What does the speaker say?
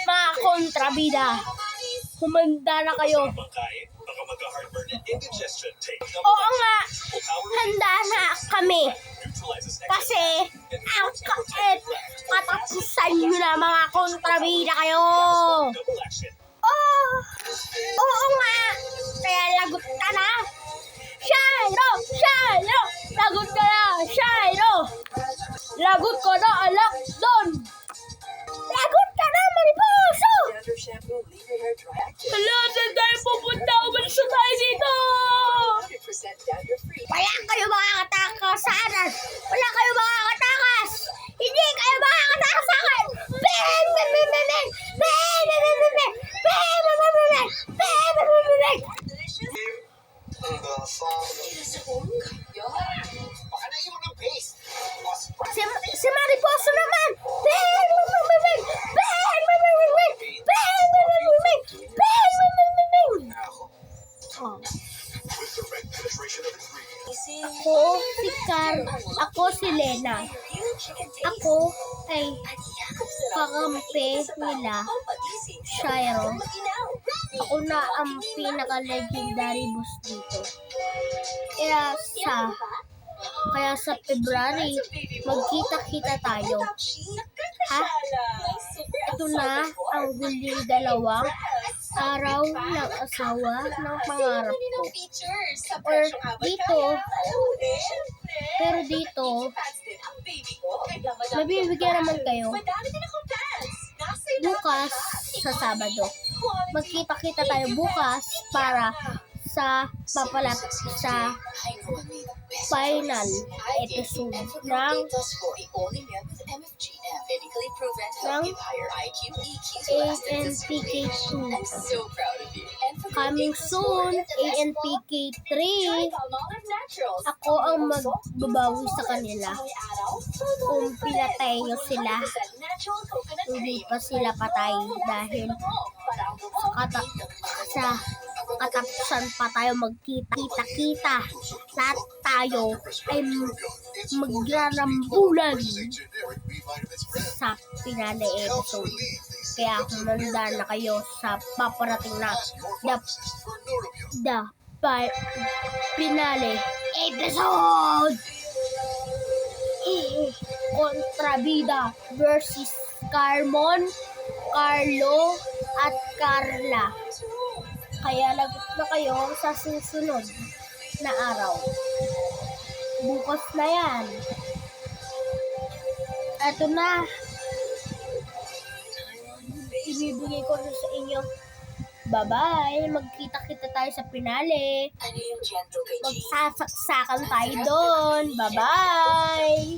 Mga kontrabida, humanda na kayo. Oo nga, handa na kami. Kasi, ang katapusan nyo na mga kontrabida kayo. Oh, oo nga, kaya lagot ka na. Shiro! Shiro! Lagot ka na! Shiro! Lagot ka na, alak doon! Lagot ka na, mariposo! Hala, saan tayo pupunta? Umalis na tayo dito! Wala kayo makakatakasanan! Wala kayo makakatakas! Hindi kayo makakatakas sa akin! Ben! Ben! Ben! Ben! Ben! Ben! Ben! Ben! Ben! Ben! Ben! Ben! Ben! Ben! Ben! Ben! Si Mariposo naman! Ben! Ben! Ben! Ben! Ben! Ben! Ben! Ben! Ben! Ben! Ben! Ben! Ben! Ben! Ben! Ben! Oh. Ako si Lena. Ako ay kakampi nila, Shiro. Ako na ang pinaka-legendary boss dito. Kaya sa February, magkita-kita tayo. Ha? Ito na ang huling dalawang araw ng asawa ng pangarap ko. Or dito, pero dito, mabibigyan naman kayo bukas sa Sabado. Magkita-kita tayo bukas para sa papalapit sa final episode ng ANPK2. Coming soon, ANPK3. Ako ang magbabawi sa kanila. Kung pinatay nyo sila, hindi pa sila patay dahil sa katapusan pa tayo magkita-kita. Lahat tayo ay magrarambulan sa finale episode. Kaya humanda na kayo sa paparating na the finale episode. Kontrabida versus Carmon, Carlo at Carla. Kaya lagot na kayo sa susunod na araw. Bukas na yan. Ito na. Ibibigay ko na sa inyo. Bye-bye. Magkita-kita tayo sa finale. Magsasaksakan tayo doon. Bye-bye.